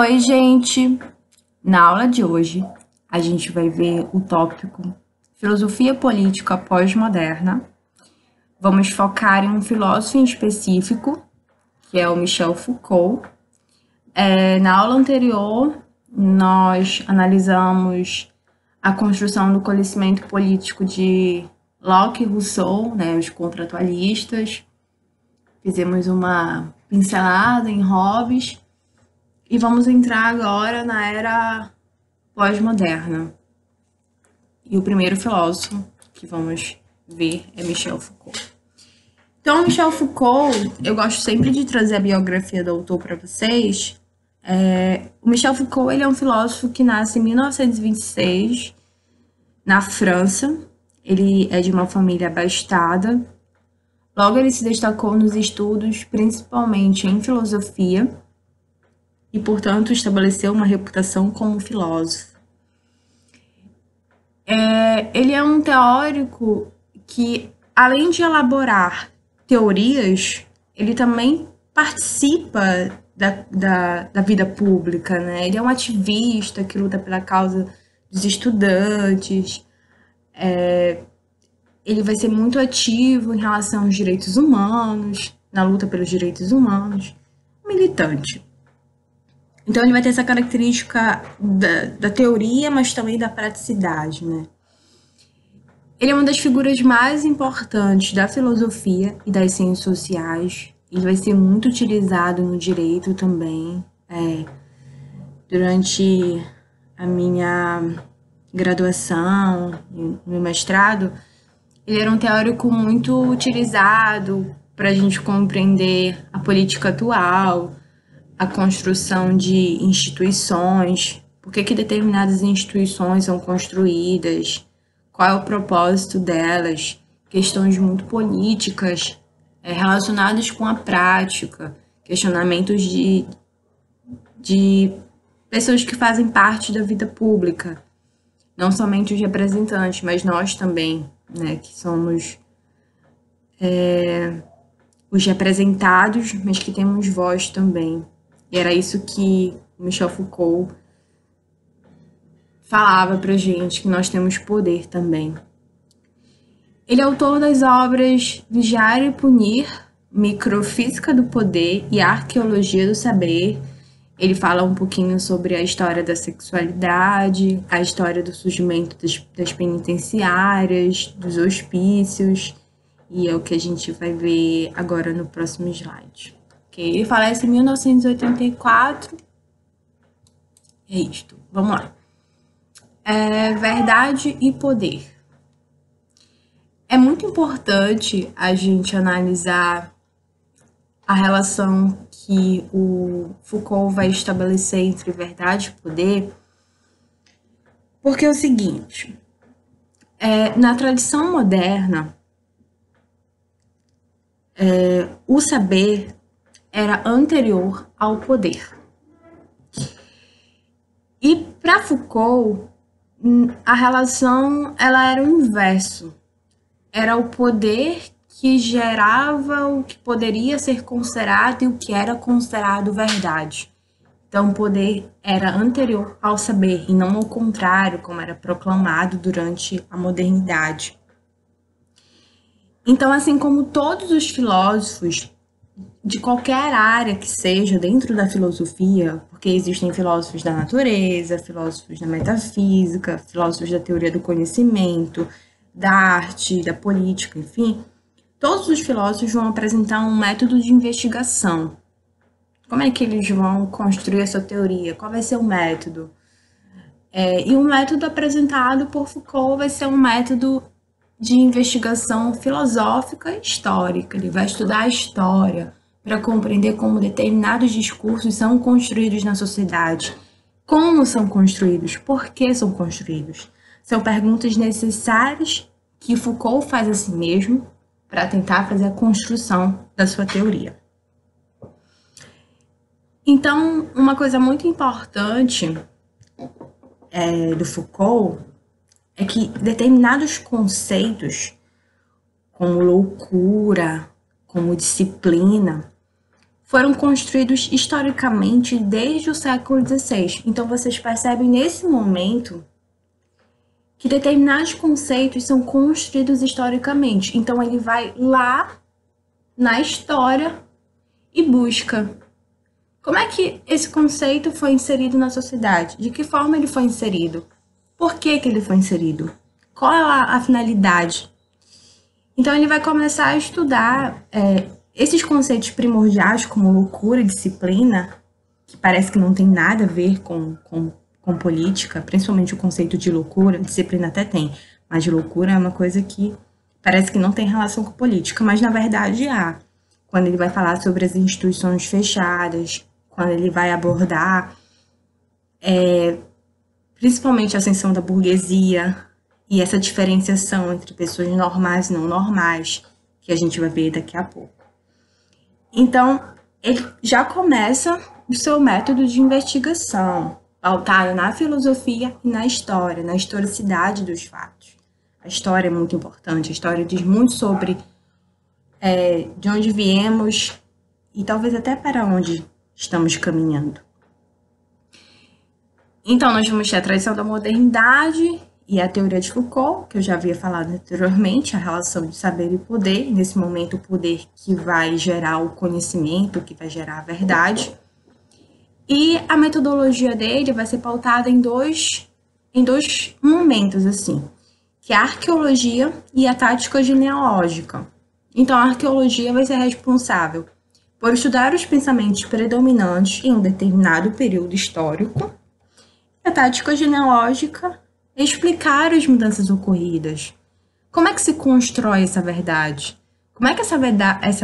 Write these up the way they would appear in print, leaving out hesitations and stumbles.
Oi, gente! Na aula de hoje, a gente vai ver o tópico Filosofia Política Pós-Moderna. Vamos focar em um filósofo em específico, que é o Michel Foucault. Na aula anterior, nós analisamos a construção do conhecimento político de Locke e Rousseau, né, os contratualistas. Fizemos uma pincelada em Hobbes. E vamos entrar agora na era pós-moderna. E o primeiro filósofo que vamos ver é Michel Foucault. Então, Michel Foucault, eu gosto sempre de trazer a biografia do autor para vocês. O Michel Foucault ele é um filósofo que nasce em 1926, na França. Ele é de uma família abastada. Logo, ele se destacou nos estudos, principalmente em filosofia, e, portanto, estabeleceu uma reputação como filósofo. Ele é um teórico que, além de elaborar teorias, ele também participa da vida pública, né? Ele é um ativista que luta pela causa dos estudantes, ele vai ser muito ativo em relação aos direitos humanos, na luta pelos direitos humanos, militante. Então, ele vai ter essa característica da teoria, mas também da praticidade, né? Ele é uma das figuras mais importantes da filosofia e das ciências sociais. Ele vai ser muito utilizado no direito também. Durante a minha graduação, no meu mestrado, ele era um teórico muito utilizado para a gente compreender a política atual, a construção de instituições, por que determinadas instituições são construídas, qual é o propósito delas, questões muito políticas relacionadas com a prática, questionamentos de pessoas que fazem parte da vida pública, não somente os representantes, mas nós também, né, que somos os representados, mas que temos voz também. E era isso que Michel Foucault falava pra gente, que nós temos poder também. Ele é autor das obras Vigiar e Punir, Microfísica do Poder e Arqueologia do Saber. Ele fala um pouquinho sobre a história da sexualidade, a história do surgimento das penitenciárias, dos hospícios, e é o que a gente vai ver agora no próximo slide. Ele falece em 1984. É isto. Vamos lá. Verdade e poder. É muito importante a gente analisar a relação que o Foucault vai estabelecer entre verdade e poder, porque é o seguinte, na tradição moderna, o saber era anterior ao poder. E para Foucault, a relação ela era o inverso. Era o poder que gerava o que poderia ser considerado e o que era considerado verdade. Então, o poder era anterior ao saber e não ao contrário, como era proclamado durante a modernidade. Então, assim como todos os filósofos de qualquer área que seja dentro da filosofia, porque existem filósofos da natureza, filósofos da metafísica, filósofos da teoria do conhecimento, da arte, da política, enfim, todos os filósofos vão apresentar um método de investigação. Como é que eles vão construir essa teoria? Qual vai ser o método? E o método apresentado por Foucault vai ser um método de investigação filosófica e histórica. Ele vai estudar a história para compreender como determinados discursos são construídos na sociedade, como são construídos, por que são construídos. São perguntas necessárias que Foucault faz a si mesmo para tentar fazer a construção da sua teoria. Então, uma coisa muito importante do Foucault é que determinados conceitos, como loucura, como disciplina, foram construídos historicamente desde o século XVI. Então, vocês percebem nesse momento que determinados conceitos são construídos historicamente. Então, ele vai lá na história e busca como é que esse conceito foi inserido na sociedade, de que forma ele foi inserido, por que ele foi inserido, qual é a finalidade. Então, ele vai começar a estudar esses conceitos primordiais, como loucura e disciplina, que parece que não tem nada a ver com política, principalmente o conceito de loucura, disciplina até tem, mas de loucura é uma coisa que parece que não tem relação com política, mas na verdade há. Quando ele vai falar sobre as instituições fechadas, quando ele vai abordar principalmente a ascensão da burguesia e essa diferenciação entre pessoas normais e não normais, que a gente vai ver daqui a pouco. Então, ele já começa o seu método de investigação, pautado na filosofia e na história, na historicidade dos fatos. A história é muito importante, a história diz muito sobre de onde viemos e talvez até para onde estamos caminhando. Então, nós vamos ter a tradição da modernidade e a teoria de Foucault, que eu já havia falado anteriormente, a relação de saber e poder, nesse momento o poder que vai gerar o conhecimento, que vai gerar a verdade. E a metodologia dele vai ser pautada em dois momentos, assim, que é a arqueologia e a tática genealógica. Então, a arqueologia vai ser responsável por estudar os pensamentos predominantes em um determinado período histórico. A tática genealógica é explicar as mudanças ocorridas. Como é que se constrói essa verdade? Como é que essa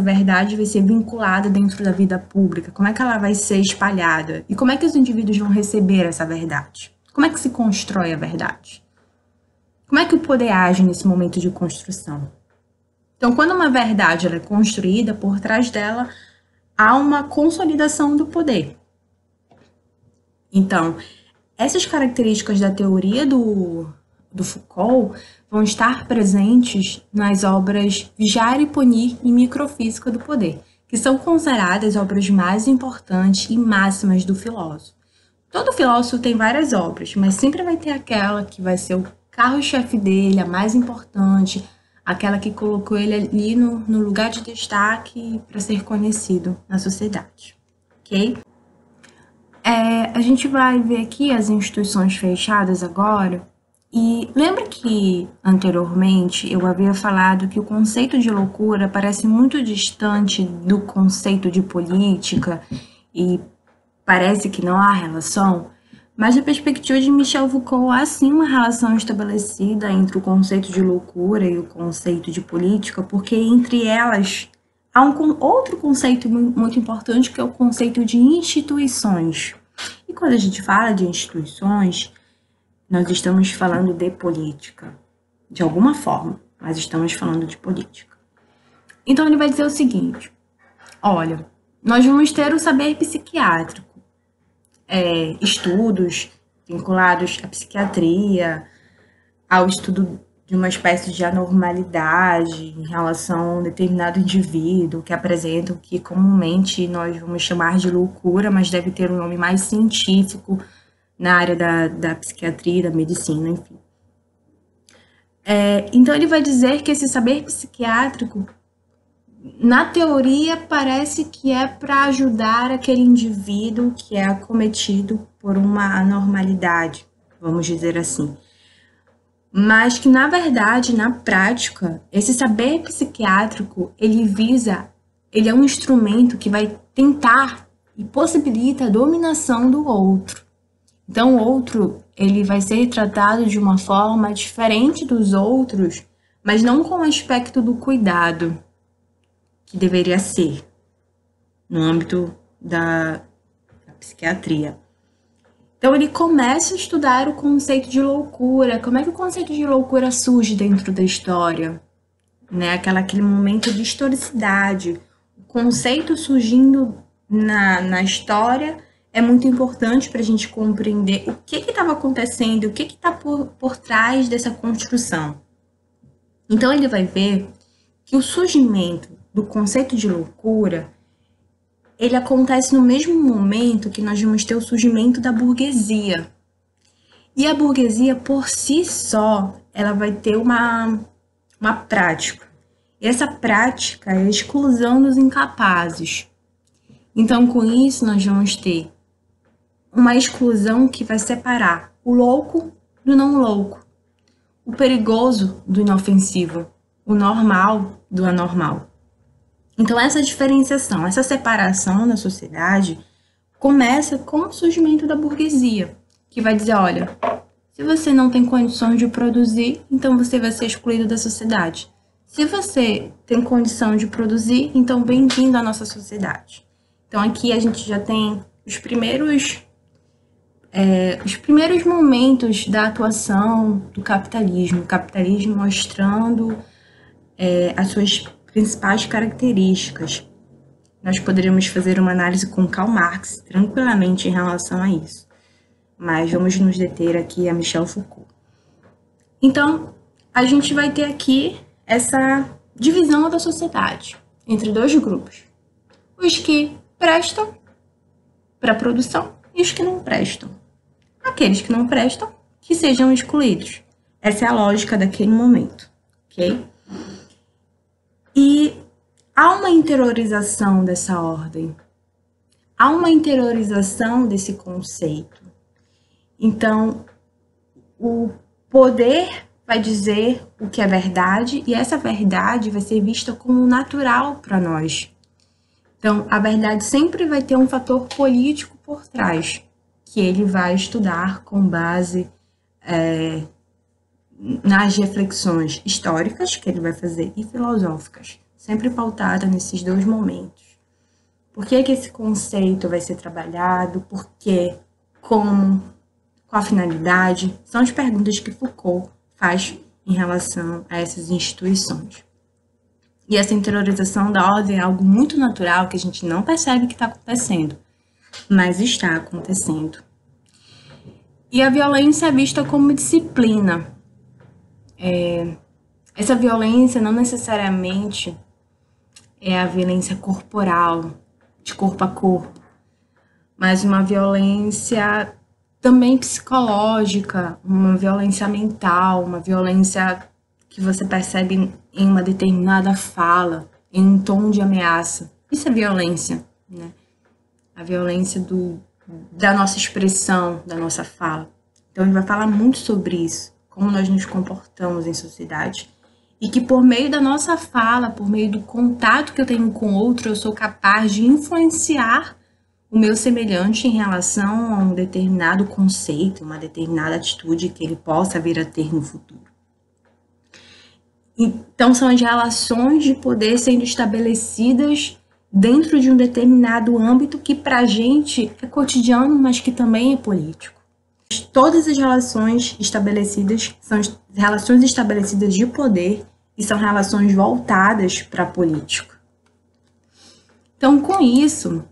verdade vai ser vinculada dentro da vida pública? Como é que ela vai ser espalhada? E como é que os indivíduos vão receber essa verdade? Como é que se constrói a verdade? Como é que o poder age nesse momento de construção? Então, quando uma verdade ela é construída, por trás dela há uma consolidação do poder. Então, essas características da teoria do Foucault vão estar presentes nas obras Vigiar, Punir e Microfísica do Poder, que são consideradas obras mais importantes e máximas do filósofo. Todo filósofo tem várias obras, mas sempre vai ter aquela que vai ser o carro-chefe dele, a mais importante, aquela que colocou ele ali no lugar de destaque para ser conhecido na sociedade, ok? A gente vai ver aqui as instituições fechadas agora, e lembra que anteriormente eu havia falado que o conceito de loucura parece muito distante do conceito de política e parece que não há relação? Mas, da perspectiva de Michel Foucault, há sim uma relação estabelecida entre o conceito de loucura e o conceito de política, porque entre elas há outro conceito muito importante, que é o conceito de instituições. E quando a gente fala de instituições, nós estamos falando de política, de alguma forma, mas estamos falando de política. Então, ele vai dizer o seguinte: olha, nós vamos ter o saber psiquiátrico, estudos vinculados à psiquiatria, ao estudo de uma espécie de anormalidade em relação a um determinado indivíduo que apresenta o que comumente nós vamos chamar de loucura, mas deve ter um nome mais científico na área da psiquiatria, da medicina, enfim. Então, ele vai dizer que esse saber psiquiátrico, na teoria, parece que é para ajudar aquele indivíduo que é acometido por uma anormalidade, vamos dizer assim. Mas que, na verdade, na prática, esse saber psiquiátrico, ele é um instrumento que vai tentar e possibilita a dominação do outro. Então, o outro, ele vai ser tratado de uma forma diferente dos outros, mas não com o aspecto do cuidado que deveria ser no âmbito da psiquiatria. Então, ele começa a estudar o conceito de loucura. Como é que o conceito de loucura surge dentro da história? Aquele momento de historicidade. O conceito surgindo na história é muito importante para a gente compreender o que estava acontecendo, o que está por trás dessa construção. Então, ele vai ver que o surgimento do conceito de loucura ele acontece no mesmo momento que nós vamos ter o surgimento da burguesia. E a burguesia, por si só, ela vai ter uma prática. E essa prática é a exclusão dos incapazes. Então, com isso, nós vamos ter uma exclusão que vai separar o louco do não louco, o perigoso do inofensivo, o normal do anormal. Então, essa diferenciação, essa separação da sociedade começa com o surgimento da burguesia, que vai dizer, olha, se você não tem condições de produzir, então você vai ser excluído da sociedade. Se você tem condição de produzir, então bem-vindo à nossa sociedade. Então, aqui a gente já tem os primeiros momentos da atuação do capitalismo, o capitalismo mostrando as suas principais características. Nós poderíamos fazer uma análise com Karl Marx tranquilamente em relação a isso, mas vamos nos deter aqui a Michel Foucault. Então, a gente vai ter aqui essa divisão da sociedade entre dois grupos, os que prestam para a produção e os que não prestam. Aqueles que não prestam, que sejam excluídos. Essa é a lógica daquele momento, ok? E há uma interiorização dessa ordem, há uma interiorização desse conceito. Então, o poder vai dizer o que é verdade e essa verdade vai ser vista como natural para nós. Então, a verdade sempre vai ter um fator político por trás, que ele vai estudar com base nas reflexões históricas que ele vai fazer e filosóficas, sempre pautada nesses dois momentos. Por que esse conceito vai ser trabalhado? Por quê? Como? Qual a finalidade? São as perguntas que Foucault faz em relação a essas instituições. E essa interiorização da ordem é algo muito natural que a gente não percebe que está acontecendo, mas está acontecendo. E a violência é vista como disciplina. Essa violência não necessariamente é a violência corporal, de corpo a corpo, mas uma violência também psicológica, uma violência mental, uma violência que você percebe em uma determinada fala, em um tom de ameaça. Isso é violência, né? A violência da nossa expressão, da nossa fala. Então, ele vai falar muito sobre isso, como nós nos comportamos em sociedade, e que por meio da nossa fala, por meio do contato que eu tenho com o outro, eu sou capaz de influenciar o meu semelhante em relação a um determinado conceito, uma determinada atitude que ele possa vir a ter no futuro. Então, são as relações de poder sendo estabelecidas dentro de um determinado âmbito que para a gente é cotidiano, mas que também é político. Todas as relações estabelecidas são relações estabelecidas de poder e são relações voltadas para a política. Então, com isso,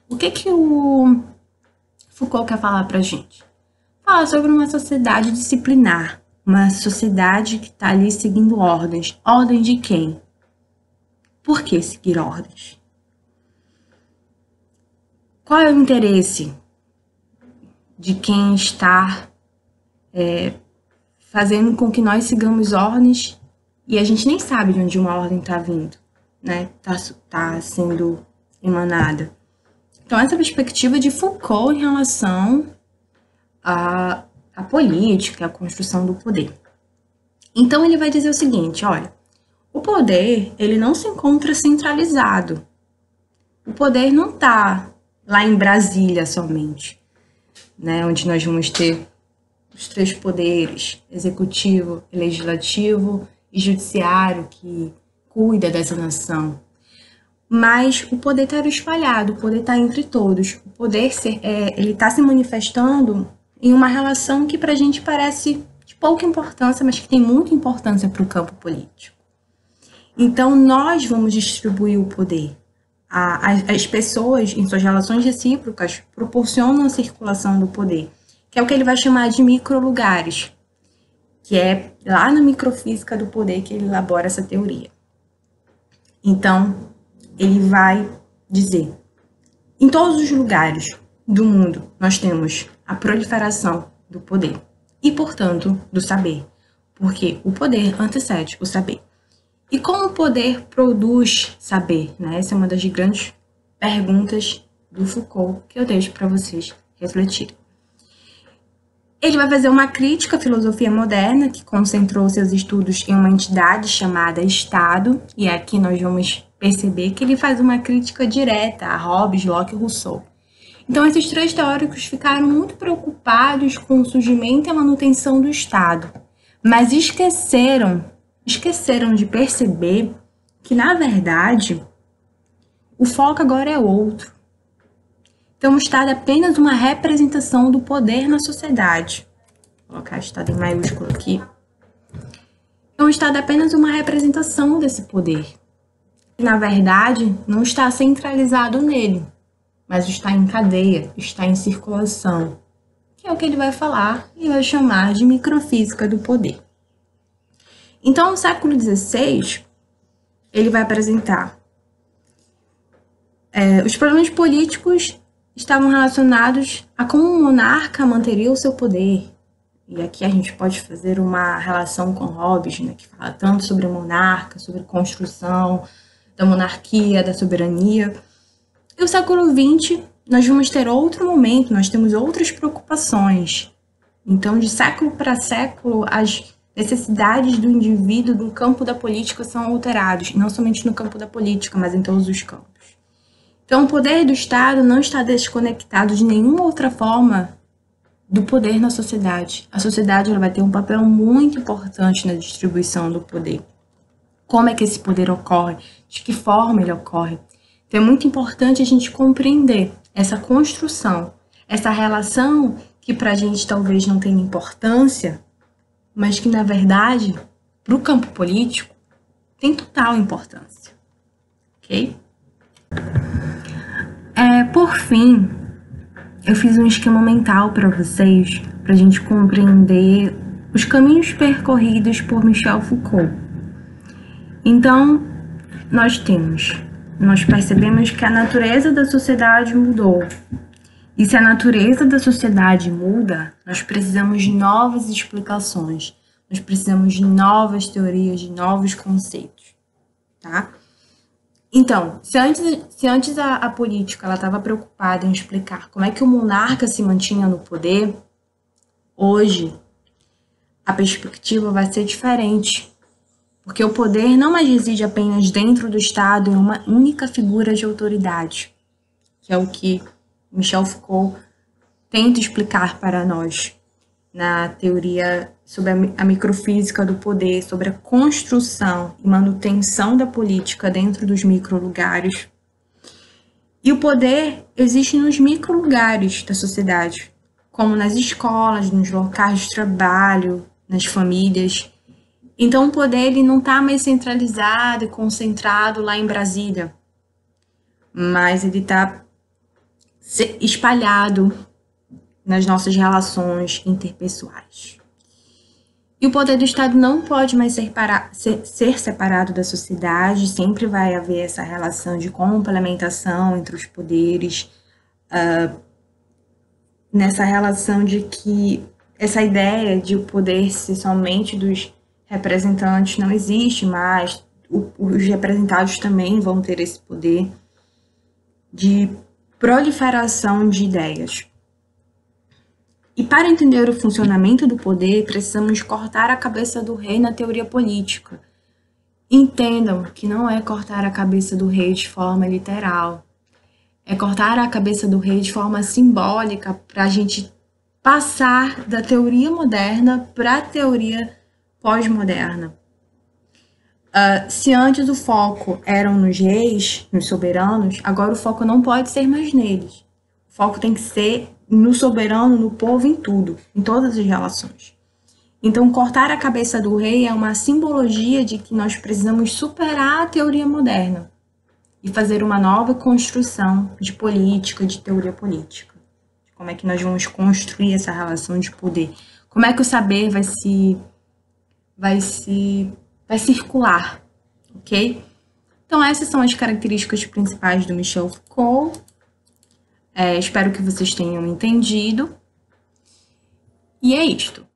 o que o Foucault quer falar para a gente? Fala sobre uma sociedade disciplinar, uma sociedade que está ali seguindo ordens. Ordem de quem? Por que seguir ordens? Qual é o interesse de quem está fazendo com que nós sigamos ordens e a gente nem sabe de onde uma ordem está vindo, né? Tá sendo emanada. Então, essa perspectiva de Foucault em relação à política, à construção do poder. Então, ele vai dizer o seguinte, olha, o poder, ele não se encontra centralizado. O poder não está lá em Brasília somente, né? Onde nós vamos ter os três poderes, executivo, legislativo e judiciário, que cuida dessa nação. Mas o poder está espalhado, o poder está entre todos. O poder ele está se manifestando em uma relação que para a gente parece de pouca importância, mas que tem muita importância para o campo político. Então, nós vamos distribuir o poder. As pessoas, em suas relações recíprocas, proporcionam a circulação do poder, que é o que ele vai chamar de microlugares, que é lá na microfísica do poder que ele elabora essa teoria. Então, ele vai dizer Em todos os lugares do mundo, nós temos a proliferação do poder e, portanto, do saber, porque o poder antecede o saber. E como o poder produz saber, né? Essa é uma das grandes perguntas do Foucault que eu deixo para vocês refletirem. Ele vai fazer uma crítica à filosofia moderna, que concentrou seus estudos em uma entidade chamada Estado, e aqui nós vamos perceber que ele faz uma crítica direta a Hobbes, Locke e Rousseau. Então, esses três teóricos ficaram muito preocupados com o surgimento e a manutenção do Estado, mas esqueceram de perceber que, na verdade, o foco agora é outro. Então, o Estado é apenas uma representação do poder na sociedade. Vou colocar Estado em maiúsculo aqui. Então, o Estado é apenas uma representação desse poder. Que, na verdade, não está centralizado nele, mas está em cadeia, está em circulação, que é o que ele vai falar e vai chamar de microfísica do poder. Então, no século XVI, ele vai apresentar os problemas políticos estavam relacionados a como o monarca manteria o seu poder. E aqui a gente pode fazer uma relação com Hobbes, né, que fala tanto sobre o monarca, sobre a construção da monarquia, da soberania. E o século XX, nós vamos ter outro momento, nós temos outras preocupações. Então, de século para século, as necessidades do indivíduo no campo da política são alteradas, não somente no campo da política, mas em todos os campos. Então, o poder do Estado não está desconectado de nenhuma outra forma do poder na sociedade. A sociedade ela vai ter um papel muito importante na distribuição do poder. Como é que esse poder ocorre? De que forma ele ocorre? Então, é muito importante a gente compreender essa construção, essa relação que para a gente talvez não tenha importância, mas que, na verdade, para o campo político, tem total importância. Ok? Por fim, eu fiz um esquema mental para vocês, para a gente compreender os caminhos percorridos por Michel Foucault. Então, nós percebemos que a natureza da sociedade mudou. E se a natureza da sociedade muda, nós precisamos de novas explicações, nós precisamos de novas teorias, de novos conceitos, tá? Então, se antes a política estava preocupada em explicar como é que o monarca se mantinha no poder, hoje a perspectiva vai ser diferente, porque o poder não mais reside apenas dentro do Estado em uma única figura de autoridade, que é o que Michel Foucault tenta explicar para nós na teoria sobre a microfísica do poder, sobre a construção e manutenção da política dentro dos microlugares. E o poder existe nos microlugares da sociedade, como nas escolas, nos locais de trabalho, nas famílias. Então, o poder ele não está mais centralizado e concentrado lá em Brasília, mas ele está espalhado nas nossas relações interpessoais. E o poder do Estado não pode mais ser separado da sociedade, sempre vai haver essa relação de complementação entre os poderes, nessa relação de que essa ideia de o poder ser somente dos representantes não existe mais, os representados também vão ter esse poder de proliferação de ideias. E para entender o funcionamento do poder, precisamos cortar a cabeça do rei na teoria política. Entendam que não é cortar a cabeça do rei de forma literal, é cortar a cabeça do rei de forma simbólica para a gente passar da teoria moderna para a teoria pós-moderna. Se antes o foco eram nos reis, nos soberanos, agora o foco não pode ser mais neles. O foco tem que ser no soberano, no povo, em tudo, em todas as relações. Então, cortar a cabeça do rei é uma simbologia de que nós precisamos superar a teoria moderna e fazer uma nova construção de política, de teoria política. Como é que nós vamos construir essa relação de poder? Como é que o saber vai circular, ok? Então, essas são as características principais do Michel Foucault. Espero que vocês tenham entendido. E é isto.